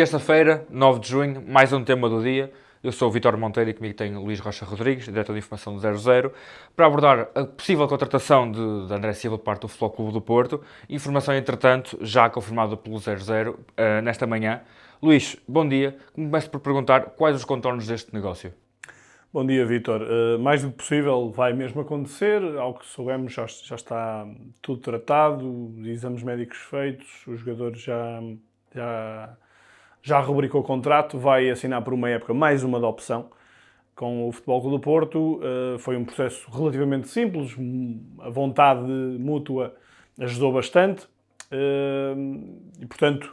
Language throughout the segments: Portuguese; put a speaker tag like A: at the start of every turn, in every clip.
A: Terça-feira, 9 de junho, mais um tema do dia. Eu sou o Vítor Monteiro e comigo tem o Luís Rocha Rodrigues, diretor de informação do 00, para abordar a possível contratação de André Silva por parte do Futebol Clube do Porto. Informação, entretanto, já confirmada pelo 00 nesta manhã. Luís, bom dia. Começo por perguntar quais os contornos deste negócio.
B: Bom dia, Vítor. Mais do que possível vai mesmo acontecer. Ao que soubemos, já está tudo tratado, exames médicos feitos, o jogador já rubricou o contrato, vai assinar por uma época mais uma de opção com o Futebol Clube do Porto. Foi um processo relativamente simples, a vontade mútua ajudou bastante e, portanto,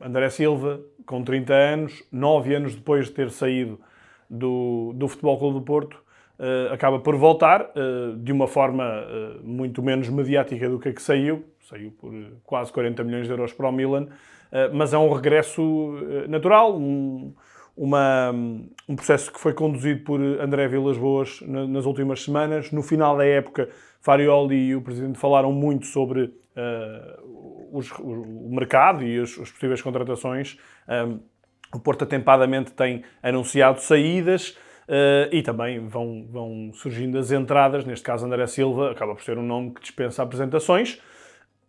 B: André Silva, com 30 anos, 9 anos depois de ter saído do Futebol Clube do Porto, acaba por voltar de uma forma muito menos mediática do que saiu por quase 40 milhões de euros para o Milan, mas é um regresso natural, um processo que foi conduzido por André Vilas-Boas nas últimas semanas. No final da época, Farioli e o Presidente falaram muito sobre o mercado e as possíveis contratações. O Porto atempadamente tem anunciado saídas e também vão surgindo as entradas. Neste caso, André Silva acaba por ser um nome que dispensa apresentações,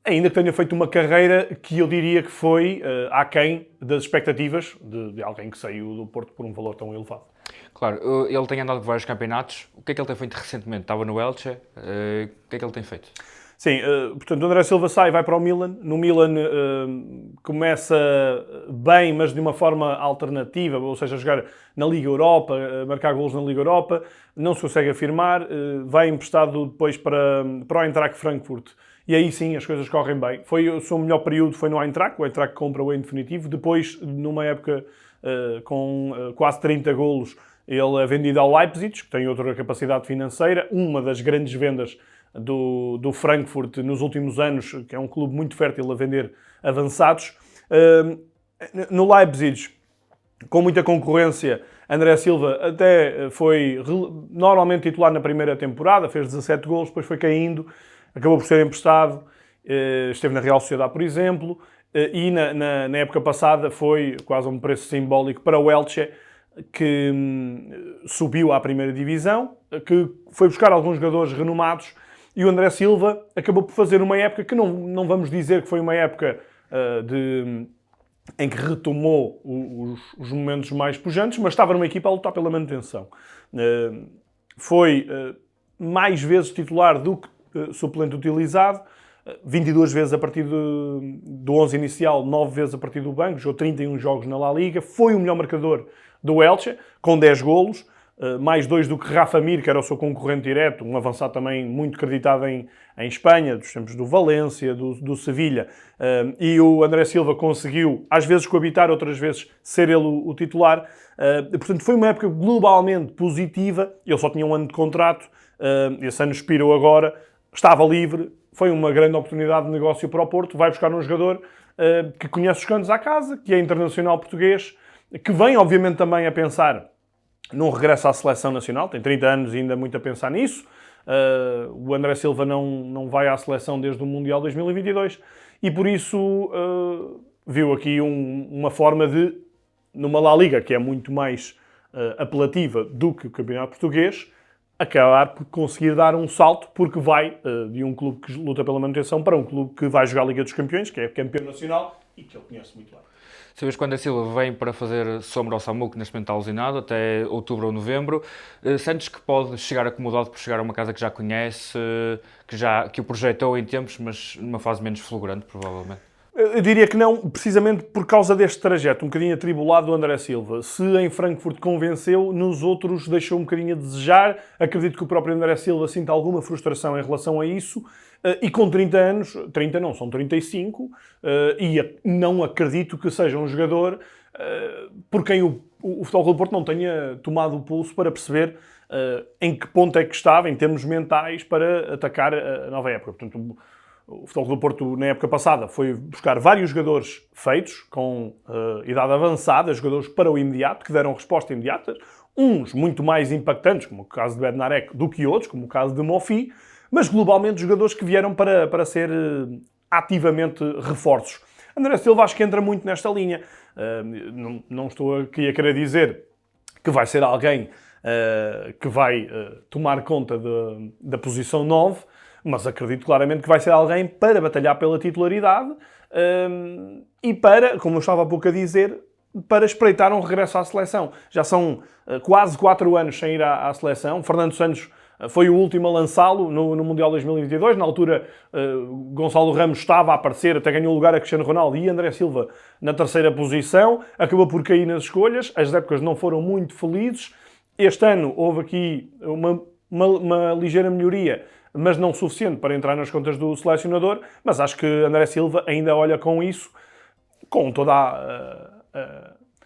B: ainda que tenha feito uma carreira que eu diria que foi aquém das expectativas de alguém que saiu do Porto por um valor tão elevado.
A: Claro, ele tem andado por vários campeonatos. O que é que ele tem feito recentemente? Estava no Elche. O que é que ele tem feito?
B: Sim, portanto, o André Silva sai, vai para o Milan. No Milan começa bem, mas de uma forma alternativa, ou seja, a jogar na Liga Europa, marcar golos na Liga Europa. Não se consegue afirmar, vai emprestado depois para o Eintracht Frankfurt. E aí sim, as coisas correm bem. O seu melhor período foi no Eintracht, o Eintracht compra-o em definitivo. Depois, numa época com quase 30 golos, ele é vendido ao Leipzig, que tem outra capacidade financeira, uma das grandes vendas do Frankfurt nos últimos anos, que é um clube muito fértil a vender avançados. No Leipzig, com muita concorrência, André Silva até foi normalmente titular na primeira temporada, fez 17 golos, depois foi caindo, acabou por ser emprestado, esteve na Real Sociedade, por exemplo, e na época passada foi quase a um preço simbólico para o Elche, que subiu à primeira divisão, que foi buscar alguns jogadores renomados, e o André Silva acabou por fazer uma época que não vamos dizer que foi uma época em que retomou os momentos mais pujantes, mas estava numa equipa a lutar pela manutenção. Foi mais vezes titular do que suplente utilizado, 22 vezes a partir do 11 inicial, 9 vezes a partir do banco, jogou 31 jogos na La Liga, foi o melhor marcador do Elche, com 10 golos, mais 2 do que Rafa Mir, que era o seu concorrente direto, um avançado também muito acreditado em Espanha, dos tempos do Valência, do Sevilha, e o André Silva conseguiu, às vezes coabitar, outras vezes ser ele o titular. Portanto, foi uma época globalmente positiva, ele só tinha um ano de contrato, esse ano expirou agora, estava livre, foi uma grande oportunidade de negócio para o Porto, vai buscar um jogador que conhece os cantos à casa, que é internacional português, que vem obviamente também a pensar num regresso à seleção nacional, tem 30 anos e ainda muito a pensar nisso. O André Silva não vai à seleção desde o Mundial 2022 e por isso viu aqui uma forma de, numa La Liga que é muito mais apelativa do que o Campeonato Português, acabar por conseguir dar um salto, porque vai de um clube que luta pela manutenção para um clube que vai jogar a Liga dos Campeões, que é campeão nacional e que ele conhece muito bem.
A: Sabes quando a Silva vem para fazer sombra ao Samu, que neste momento está alucinado, até outubro ou novembro, sentes que pode chegar acomodado por chegar a uma casa que já conhece, que o projetou em tempos, mas numa fase menos fulgurante, provavelmente?
B: Eu diria que não, precisamente por causa deste trajeto um bocadinho atribulado do André Silva. Se em Frankfurt convenceu, nos outros deixou um bocadinho a desejar. Acredito que o próprio André Silva sinta alguma frustração em relação a isso. E com 30 anos, 30 não, são 35, e não acredito que seja um jogador por quem o Futebol Clube do Porto não tenha tomado o pulso para perceber em que ponto é que estava, em termos mentais, para atacar a nova época. Portanto, o Futebol Clube do Porto, na época passada, foi buscar vários jogadores feitos, com idade avançada, jogadores para o imediato, que deram resposta imediata. Uns muito mais impactantes, como o caso de Bednarek, do que outros, como o caso de Mofi, mas globalmente jogadores que vieram para ser ativamente reforços. André Silva acho que entra muito nesta linha. Não estou aqui a querer dizer que vai ser alguém que vai tomar conta da posição 9, mas acredito claramente que vai ser alguém para batalhar pela titularidade e para, como eu estava há pouco a dizer, para espreitar um regresso à seleção. Já são quase 4 anos sem ir à seleção. Fernando Santos foi o último a lançá-lo no Mundial 2022. Na altura, Gonçalo Ramos estava a aparecer, até ganhou lugar a Cristiano Ronaldo e André Silva na terceira posição. Acabou por cair nas escolhas. As épocas não foram muito felizes. Este ano houve aqui uma ligeira melhoria, mas não suficiente para entrar nas contas do selecionador. Mas acho que André Silva ainda olha com isso, com toda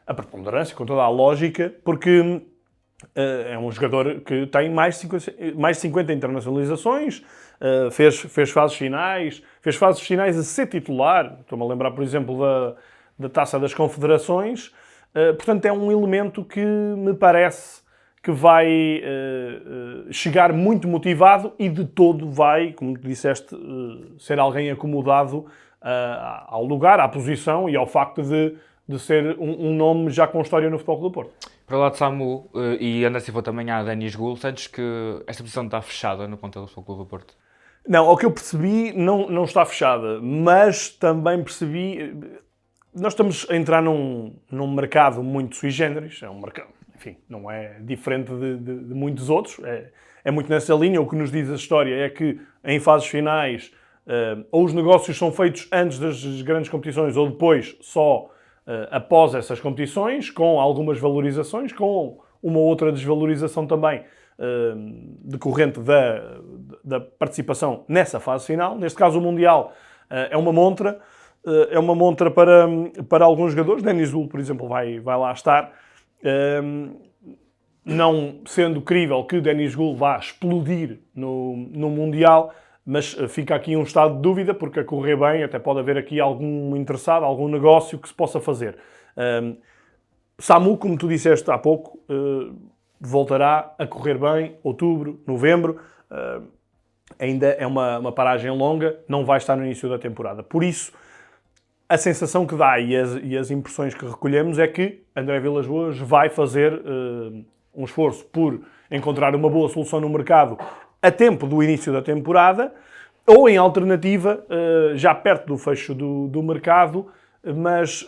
B: a preponderância, com toda a lógica, porque é um jogador que tem mais de 50 internacionalizações, fez fases finais a ser titular. Estou-me a lembrar, por exemplo, da Taça das Confederações. Portanto, é um elemento que me parece que vai chegar muito motivado e de todo vai, como tu disseste, ser alguém acomodado ao lugar, à posição e ao facto de ser um nome já com história no Futebol Clube do Porto.
A: Para lá de Samu e André Silva também há Denis Gul, sentes que esta posição está fechada no plantel do Futebol Clube do Porto?
B: Não, ao que eu percebi, não está fechada, mas também percebi... Nós estamos a entrar num mercado muito sui generis, é um mercado, enfim, não é diferente de muitos outros, é muito nessa linha. O que nos diz a história é que em fases finais ou os negócios são feitos antes das grandes competições ou depois só após essas competições, com algumas valorizações, com uma outra desvalorização também decorrente da participação nessa fase final. Neste caso o Mundial é uma montra para alguns jogadores. Denis Gul, por exemplo, vai lá estar. Não sendo crível que Denis Gul vá explodir no Mundial, mas fica aqui um estado de dúvida, porque a correr bem até pode haver aqui algum interessado, algum negócio que se possa fazer. Samu, como tu disseste há pouco, voltará a correr bem, outubro, novembro. Ainda é uma paragem longa, não vai estar no início da temporada. Por isso, a sensação que dá e as impressões que recolhemos é que André Vilas-Boas vai fazer um esforço por encontrar uma boa solução no mercado a tempo do início da temporada, ou em alternativa, já perto do fecho do mercado, mas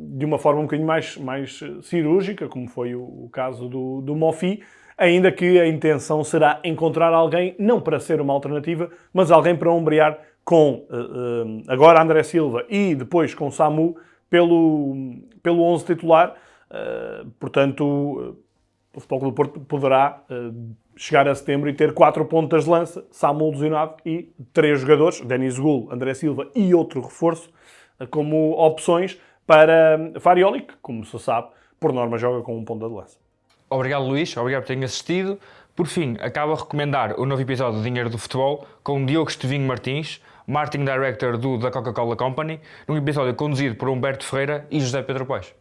B: de uma forma um bocadinho mais cirúrgica, como foi o caso do Mofi, ainda que a intenção será encontrar alguém, não para ser uma alternativa, mas alguém para ombrear com agora André Silva e depois com Samu pelo 11 titular. Portanto, o Futebol Clube do Porto poderá chegar a setembro e ter 4 pontas de lança, Samu lesionado e 3 jogadores, Denis Gul, André Silva e outro reforço, como opções para Farioli, que, como se sabe, por norma joga com um ponta de lança.
A: Obrigado, Luís. Obrigado por terem assistido. Por fim, acabo a recomendar o novo episódio do Dinheiro do Futebol com Diogo Estevinho Martins, Marketing Director da Coca-Cola Company, num episódio conduzido por Humberto Ferreira e José Pedro Paes.